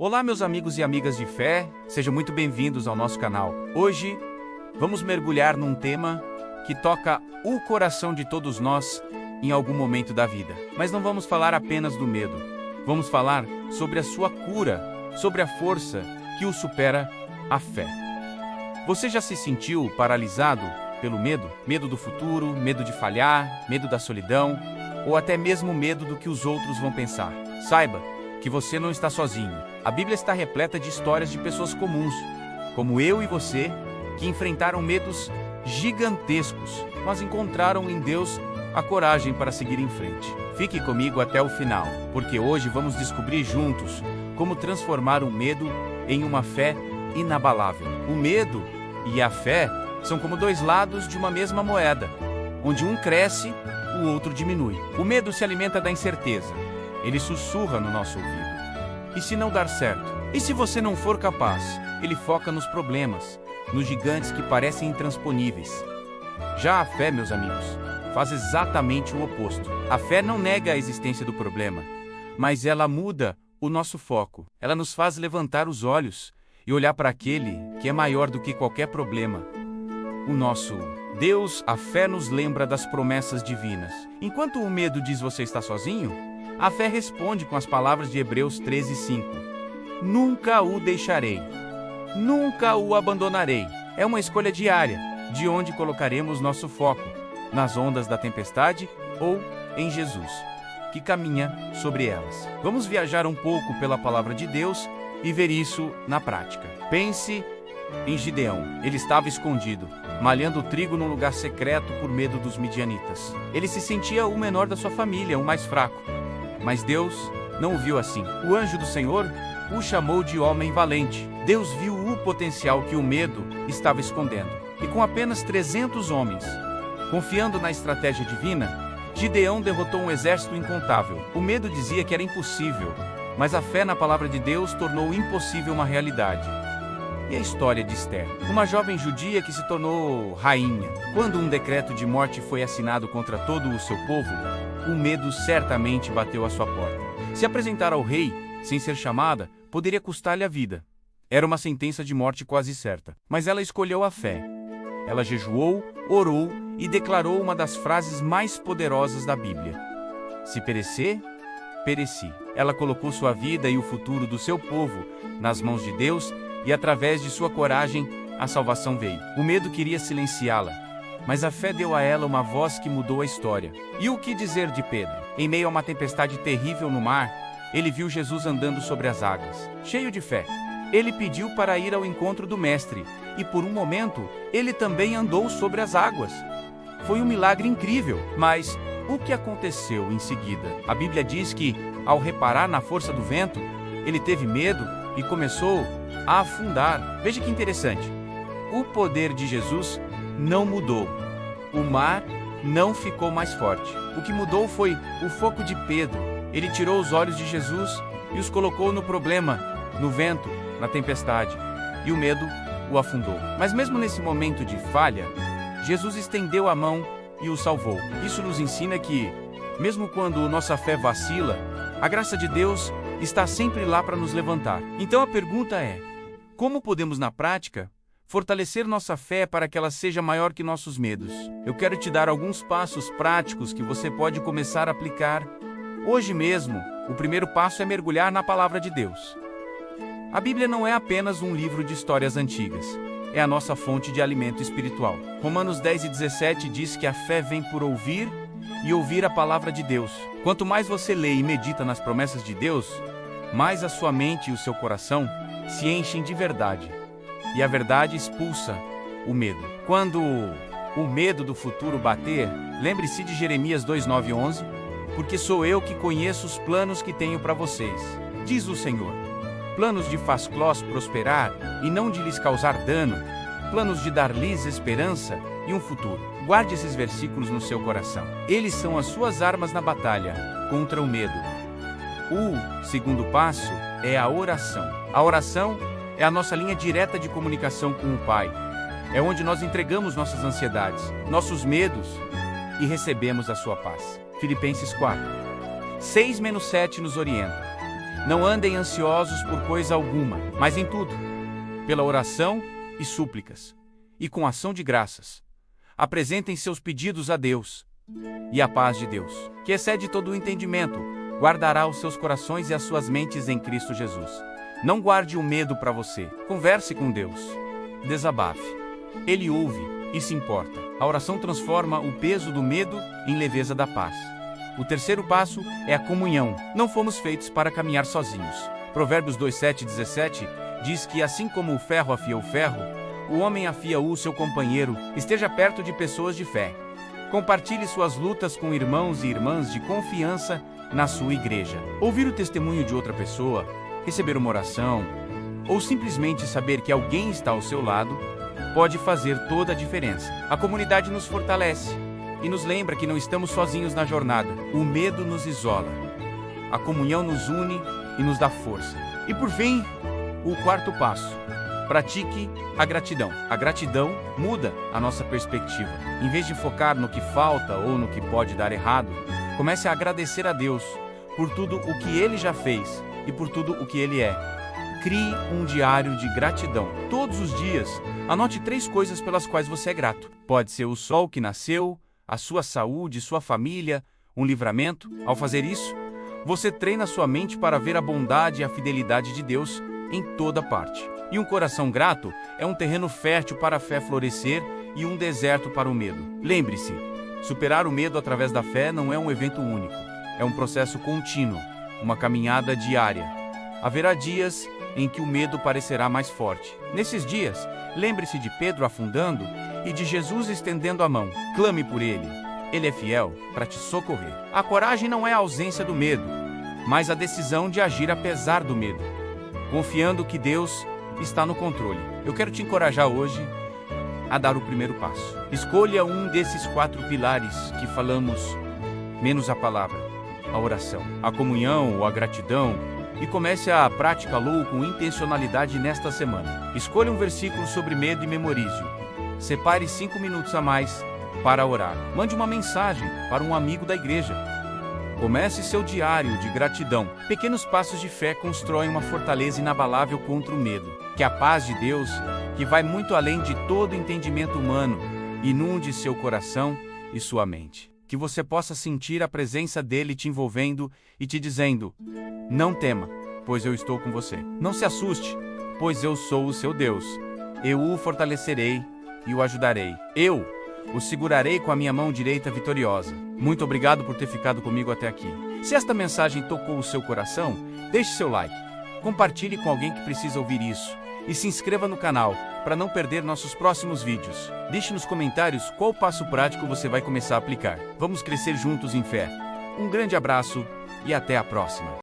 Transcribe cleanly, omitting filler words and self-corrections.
Olá, meus amigos e amigas de fé, sejam muito bem-vindos ao nosso canal. Hoje, vamos mergulhar num tema que toca o coração de todos nós em algum momento da vida. Mas não vamos falar apenas do medo. Vamos falar sobre a sua cura, sobre a força que o supera, a fé. Você já se sentiu paralisado pelo medo? Medo do futuro, medo de falhar, medo da solidão, ou até mesmo medo do que os outros vão pensar? Saiba que você não está sozinho. A Bíblia está repleta de histórias de pessoas comuns, como eu e você, que enfrentaram medos gigantescos, mas encontraram em Deus a coragem para seguir em frente. Fique comigo até o final, porque hoje vamos descobrir juntos como transformar o medo em uma fé inabalável. O medo e a fé são como dois lados de uma mesma moeda, onde um cresce, o outro diminui. O medo se alimenta da incerteza. Ele sussurra no nosso ouvido. E se não dar certo? E se você não for capaz? Ele foca nos problemas, nos gigantes que parecem intransponíveis. Já a fé, meus amigos, faz exatamente o oposto. A fé não nega a existência do problema, mas ela muda o nosso foco. Ela nos faz levantar os olhos e olhar para aquele que é maior do que qualquer problema. O nosso Deus. A fé nos lembra das promessas divinas. Enquanto o medo diz você está sozinho, a fé responde com as palavras de Hebreus 13:5. Nunca o deixarei, nunca o abandonarei. É uma escolha diária, de onde colocaremos nosso foco, nas ondas da tempestade ou em Jesus, que caminha sobre elas. Vamos viajar um pouco pela palavra de Deus e ver isso na prática. Pense em Gideão. Ele estava escondido, malhando trigo num lugar secreto por medo dos midianitas. Ele se sentia o menor da sua família, o mais fraco. Mas Deus não o viu assim. O anjo do Senhor o chamou de homem valente. Deus viu o potencial que o medo estava escondendo. E com apenas 300 homens, confiando na estratégia divina, Gideão derrotou um exército incontável. O medo dizia que era impossível, mas a fé na palavra de Deus tornou o impossível uma realidade. E a história de Esther, uma jovem judia que se tornou rainha. Quando um decreto de morte foi assinado contra todo o seu povo, o medo certamente bateu à sua porta. Se apresentar ao rei, sem ser chamada, poderia custar-lhe a vida. Era uma sentença de morte quase certa. Mas ela escolheu a fé. Ela jejuou, orou e declarou uma das frases mais poderosas da Bíblia: se perecer, pereci. Ela colocou sua vida e o futuro do seu povo nas mãos de Deus e, através de sua coragem, a salvação veio. O medo queria silenciá-la, mas a fé deu a ela uma voz que mudou a história. E o que dizer de Pedro? Em meio a uma tempestade terrível no mar, ele viu Jesus andando sobre as águas. Cheio de fé, ele pediu para ir ao encontro do Mestre, e por um momento, ele também andou sobre as águas. Foi um milagre incrível, mas o que aconteceu em seguida? A Bíblia diz que, ao reparar na força do vento, ele teve medo e começou a afundar. Veja que interessante. O poder de Jesus não mudou. O mar não ficou mais forte. O que mudou foi o foco de Pedro. Ele tirou os olhos de Jesus e os colocou no problema, no vento, na tempestade. E o medo o afundou. Mas mesmo nesse momento de falha, Jesus estendeu a mão e o salvou. Isso nos ensina que, mesmo quando nossa fé vacila, a graça de Deus está sempre lá para nos levantar. Então a pergunta é: como podemos na prática fortalecer nossa fé para que ela seja maior que nossos medos? Eu quero te dar alguns passos práticos que você pode começar a aplicar hoje mesmo. O primeiro passo é mergulhar na palavra de Deus. A Bíblia não é apenas um livro de histórias antigas. É a nossa fonte de alimento espiritual. Romanos 10:17 diz que a fé vem por ouvir e ouvir a palavra de Deus. Quanto mais você lê e medita nas promessas de Deus, mais a sua mente e o seu coração se enchem de verdade. E a verdade expulsa o medo. Quando o medo do futuro bater, lembre-se de Jeremias 2:9-11, porque sou eu que conheço os planos que tenho para vocês, diz o Senhor. Planos de faz-los prosperar e não de lhes causar dano, planos de dar-lhes esperança e um futuro. Guarde esses versículos no seu coração. Eles são as suas armas na batalha contra o medo. O segundo passo é a oração. A oração é a nossa linha direta de comunicação com o Pai. É onde nós entregamos nossas ansiedades, nossos medos e recebemos a sua paz. Filipenses 4:6-7 nos orienta. Não andem ansiosos por coisa alguma, mas em tudo, pela oração e súplicas, e com ação de graças, apresentem seus pedidos a Deus. E a paz de Deus, que excede todo o entendimento, guardará os seus corações e as suas mentes em Cristo Jesus. Não guarde o medo para você. Converse com Deus. Desabafe. Ele ouve e se importa. A oração transforma o peso do medo em leveza da paz. O terceiro passo é a comunhão. Não fomos feitos para caminhar sozinhos. Provérbios 2:7-17 diz que assim como o ferro afia o ferro, o homem afia o seu companheiro. Esteja perto de pessoas de fé. Compartilhe suas lutas com irmãos e irmãs de confiança na sua igreja. Ouvir o testemunho de outra pessoa, receber uma oração, ou simplesmente saber que alguém está ao seu lado, pode fazer toda a diferença. A comunidade nos fortalece e nos lembra que não estamos sozinhos na jornada. O medo nos isola. A comunhão nos une e nos dá força. E por fim, o quarto passo. Pratique a gratidão. A gratidão muda a nossa perspectiva. Em vez de focar no que falta ou no que pode dar errado, comece a agradecer a Deus por tudo o que Ele já fez e por tudo o que Ele é. Crie um diário de gratidão. Todos os dias, anote 3 coisas pelas quais você é grato. Pode ser o sol que nasceu, a sua saúde, sua família, um livramento. Ao fazer isso, você treina sua mente para ver a bondade e a fidelidade de Deus em toda parte. E um coração grato é um terreno fértil para a fé florescer e um deserto para o medo. Lembre-se, superar o medo através da fé não é um evento único. É um processo contínuo, uma caminhada diária. Haverá dias em que o medo parecerá mais forte. Nesses dias, lembre-se de Pedro afundando e de Jesus estendendo a mão. Clame por ele. Ele é fiel para te socorrer. A coragem não é a ausência do medo, mas a decisão de agir apesar do medo, confiando que Deus está no controle. Eu quero te encorajar hoje a dar o primeiro passo. Escolha um desses 4 pilares que falamos, menos a palavra, a oração, a comunhão ou a gratidão, e comece a praticá-lo com intencionalidade nesta semana. Escolha um versículo sobre medo e memorize-o. Separe 5 minutos a mais para orar. Mande uma mensagem para um amigo da igreja. Comece seu diário de gratidão. Pequenos passos de fé constroem uma fortaleza inabalável contra o medo. Que a paz de Deus, que vai muito além de todo entendimento humano, inunde seu coração e sua mente. Que você possa sentir a presença dele te envolvendo e te dizendo: não tema, pois eu estou com você. Não se assuste, pois eu sou o seu Deus. Eu o fortalecerei e o ajudarei. Eu o segurarei com a minha mão direita vitoriosa. Muito obrigado por ter ficado comigo até aqui. Se esta mensagem tocou o seu coração, deixe seu like, compartilhe com alguém que precisa ouvir isso e se inscreva no canal para não perder nossos próximos vídeos. Deixe nos comentários qual passo prático você vai começar a aplicar. Vamos crescer juntos em fé. Um grande abraço e até a próxima.